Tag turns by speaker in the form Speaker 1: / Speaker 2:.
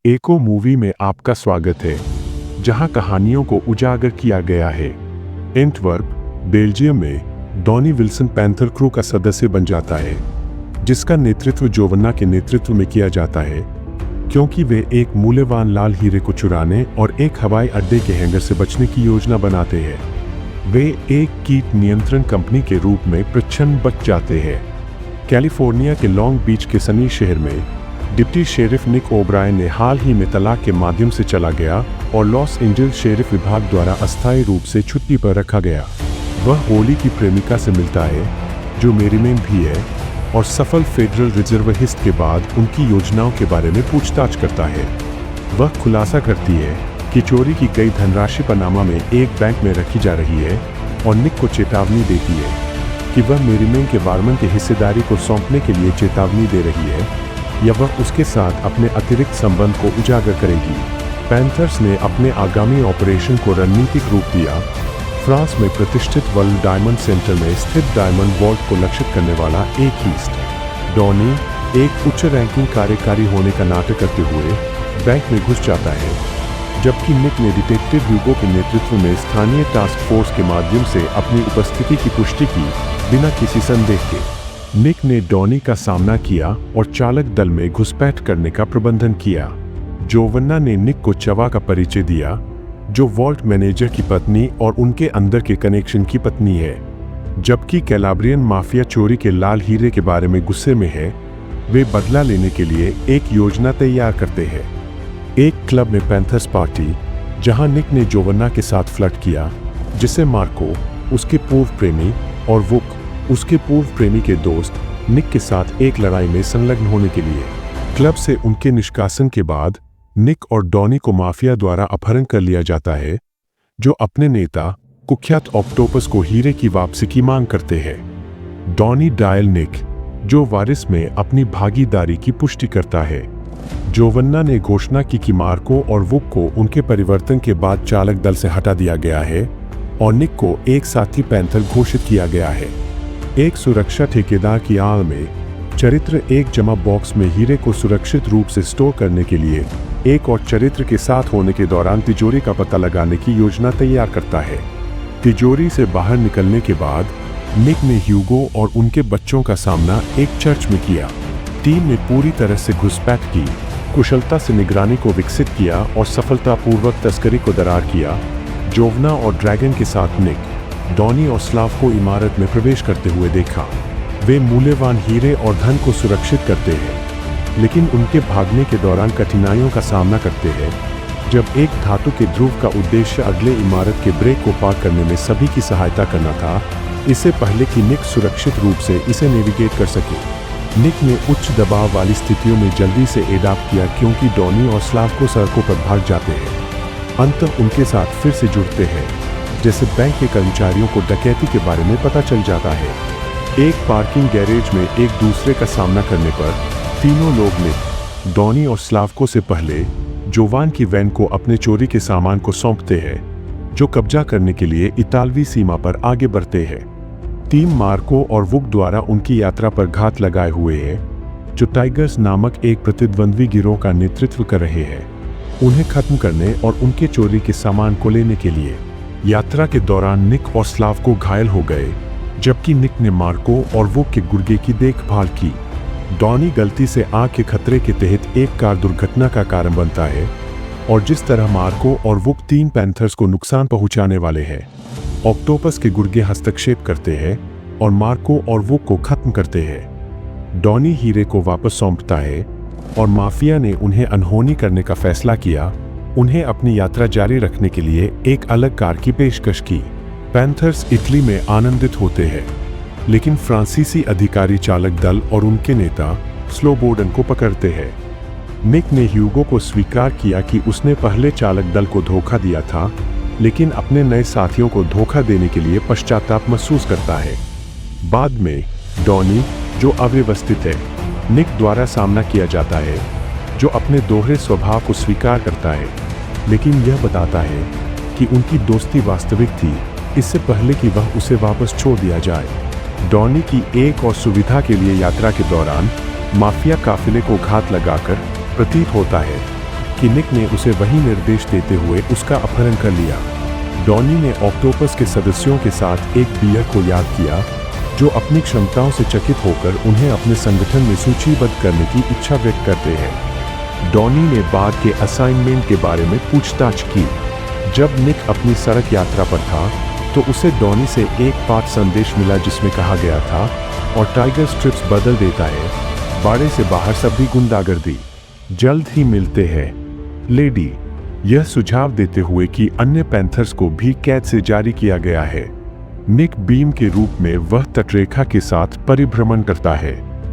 Speaker 1: एको movie में आपका स्वागत है, जहां कहानियों को उजागर किया गया है। एंटवर्प, बेल्जियम में डॉनी विल्सन पैंथर क्रू का सदस्य बन जाता है, जिसका नेतृत्व जोवन्ना के नेतृत्व में किया जाता है, क्योंकि वे एक मूल्यवान लाल हीरे को चुराने और एक हवाई अड्डे के हैंगर से बचने की योजना बनाते हैं। वे एक कीट नियंत्रण कंपनी के रूप में प्रच्छन्न बच जाते हैं। कैलिफोर्निया के लॉन्ग बीच के सनी शहर में डिप्टी शेरिफ निक ओब्रायन ने हाल ही में तलाक के माध्यम से चला गया और लॉस एंजल्स शेरिफ विभाग द्वारा अस्थायी रूप से छुट्टी पर रखा गया। वह होली की प्रेमिका से मिलता है, जो मेरीमेन भी है, और सफल फेडरल रिजर्विस्ट के बाद उनकी योजनाओं के बारे में पूछताछ करता है। वह खुलासा करती है कि चोरी की गई धनराशि पनामा में एक बैंक में रखी जा रही है और निक को चेतावनी देती है कि वह मेरीमेन के वारमन की हिस्सेदारी को सौंपने के लिए चेतावनी दे रही है या वह उसके साथ अपने अतिरिक्त संबंध को उजागर करेगी। पैंथर्स ने अपने आगामी ऑपरेशन को रणनीतिक रूप दिया। फ्रांस में प्रतिष्ठित वर्ल्ड डायमंड सेंटर में स्थित डायमंड वॉल्ट को लक्षित करने वाला एक हीस्ट डॉनी एक उच्च रैंकिंग कार्यकारी होने का नाटक करते हुए बैंक में घुस जाता है, जबकि निक ने डिटेक्टिव ह्यूगो के नेतृत्व में स्थानीय टास्क फोर्स के माध्यम से अपनी उपस्थिति की पुष्टि की बिना किसी संदेह के। निक ने डॉनी का सामना किया और चालक दल में घुसपैठ करने का प्रबंधन किया। जोवन्ना ने निक को चवा का परिचय दिया, जो वॉल्ट मैनेजर की पत्नी और उनके अंदर के कनेक्शन की पत्नी है। जबकि कैलाब्रियन माफिया चोरी के लाल हीरे के बारे में गुस्से में है, वे बदला लेने के लिए एक योजना तैयार करते हैं। एक क्लब में पैंथर्स पार्टी, जहां निक ने जोवन्ना के साथ फ्लर्ट किया, जिसे मार्को, उसके पूर्व प्रेमी, और वुक, उसके पूर्व प्रेमी के दोस्त, निक के साथ एक लड़ाई में संलग्न होने के लिए। क्लब से उनके निष्कासन के बाद निक और डॉनी को माफिया द्वारा अपहरण कर लिया जाता है, जो अपने नेता कुख्यात ऑक्टोपस को हीरे की वापसी की मांग करते हैं। डॉनी डायल निक, जो वारिस में अपनी भागीदारी की पुष्टि करता है। जोवन्ना ने घोषणा की कि मार्को और वुक को उनके परिवर्तन के बाद चालक दल से हटा दिया गया है और निक को एक साथी पैंथर घोषित किया गया है। एक सुरक्षा ठेकेदार की आड़ में चरित्र एक जमा बॉक्स में हीरे को सुरक्षित रूप से स्टोर करने के लिए एक और चरित्र के साथ होने के दौरान तिजोरी का पता लगाने की योजना तैयार करता है। तिजोरी से बाहर निकलने के बाद निक ने ह्यूगो और उनके बच्चों का सामना एक चर्च में किया। टीम ने पूरी तरह से घुसपैठ की, कुशलता से निगरानी को विकसित किया और सफलतापूर्वक तस्करी को दरार किया। जोवन्ना और ड्रैगन के साथ निक, डॉनी और स्लाव को इमारत में प्रवेश करते हुए देखा। वे मूल्यवान हीरे और धन को सुरक्षित करते हैं, लेकिन उनके भागने के दौरान कठिनाइयों का सामना करते हैं। जब एक धातु के ध्रुव का उद्देश्य अगले इमारत के ब्रेक को पार करने में सभी की सहायता करना था, इससे पहले कि निक सुरक्षित रूप से इसे नेविगेट कर सके। निक ने उच्च दबाव वाली स्थितियों में जल्दी से एडाप्ट किया, क्योंकि डॉनी और स्लाव को सड़कों पर भाग जाते हैं। अंततः उनके साथ फिर से जुड़ते हैं, जैसे बैंक के कर्मचारियों को डकैती के बारे में पता चल जाता है। एक पार्किंग गैरेज में एक दूसरे का सामना करने पर तीनों लोग निक, डॉनी और स्लावको से पहले जोवान की वैन को अपने चोरी के सामान को सौंपते हैं, जो कब्जा करने के लिए इतालवी सीमा पर आगे बढ़ते हैं। टीम मार्को और वुक द्वारा उनकी यात्रा पर घात लगाए हुए है, जो टाइगर्स नामक एक प्रतिद्वंद्वी गिरोह का नेतृत्व कर रहे हैं, उन्हें खत्म करने और उनके चोरी के सामान को लेने के लिए। यात्रा के दौरान निक और स्लावको घायल हो गए, जबकि निक ने मार्को और वुक के गुर्गे की देखभाल की। डॉनी गलती से आग के खतरे के तहत एक कार दुर्घटना का कारण बनता है, और जिस तरह मार्को और वुक 3 पैंथर्स को नुकसान पहुंचाने वाले हैं, ऑक्टोपस के गुर्गे हस्तक्षेप करते हैं और मार्को और वुक को खत्म करते हैं। डॉनी हीरे को वापस सौंपता है और माफिया ने उन्हें अनहोनी करने का फैसला किया, उन्हें अपनी यात्रा जारी रखने के लिए एक अलग कार की पेशकश की। पैंथर्स इटली में आनंदित होते हैं, लेकिन फ्रांसीसी अधिकारी चालक दल और उनके नेता स्लोबोडन को पकड़ते हैं। निक ने ह्यूगो को स्वीकार किया कि उसने पहले चालक दल को धोखा दिया था, लेकिन अपने नए साथियों को धोखा देने के लिए पश्चाताप महसूस करता है। बाद में डॉनी, जो अव्यवस्थित है, निक द्वारा सामना किया जाता है, जो अपने दोहरे स्वभाव को स्वीकार करता है, लेकिन यह बताता है कि उनकी दोस्ती वास्तविक थी, इससे पहले कि वह उसे वापस छोड़ दिया जाए। डॉनी की एक और सुविधा के लिए यात्रा के दौरान माफिया काफिले को घात लगाकर प्रतीत होता है कि निक ने उसे वही निर्देश देते हुए उसका अपहरण कर लिया। डॉनी ने ऑक्टोपस के सदस्यों के साथ एक बियर को याद किया जो अपनी क्षमताओं से चकित होकर उन्हें अपने संगठन में सूचीबद्ध करने की इच्छा व्यक्त करते हैं। डॉनी ने बाद के असाइनमेंट के बारे में पूछताछ की। जब निक अपनी सड़क यात्रा पर था तो उसे डॉनी से एक पाठ संदेश मिला जिसमें कहा गया था, और टाइगर स्ट्रिप्स बदल देता है, बाड़े से बाहर सभी गुंडागर्दी। जल्द ही मिलते हैं लेडी, यह सुझाव देते हुए कि अन्य पैंथर्स को भी कैद से जारी किया गया है। निक बीम के रूप में वह तटरेखा के साथ परिभ्रमण करता है।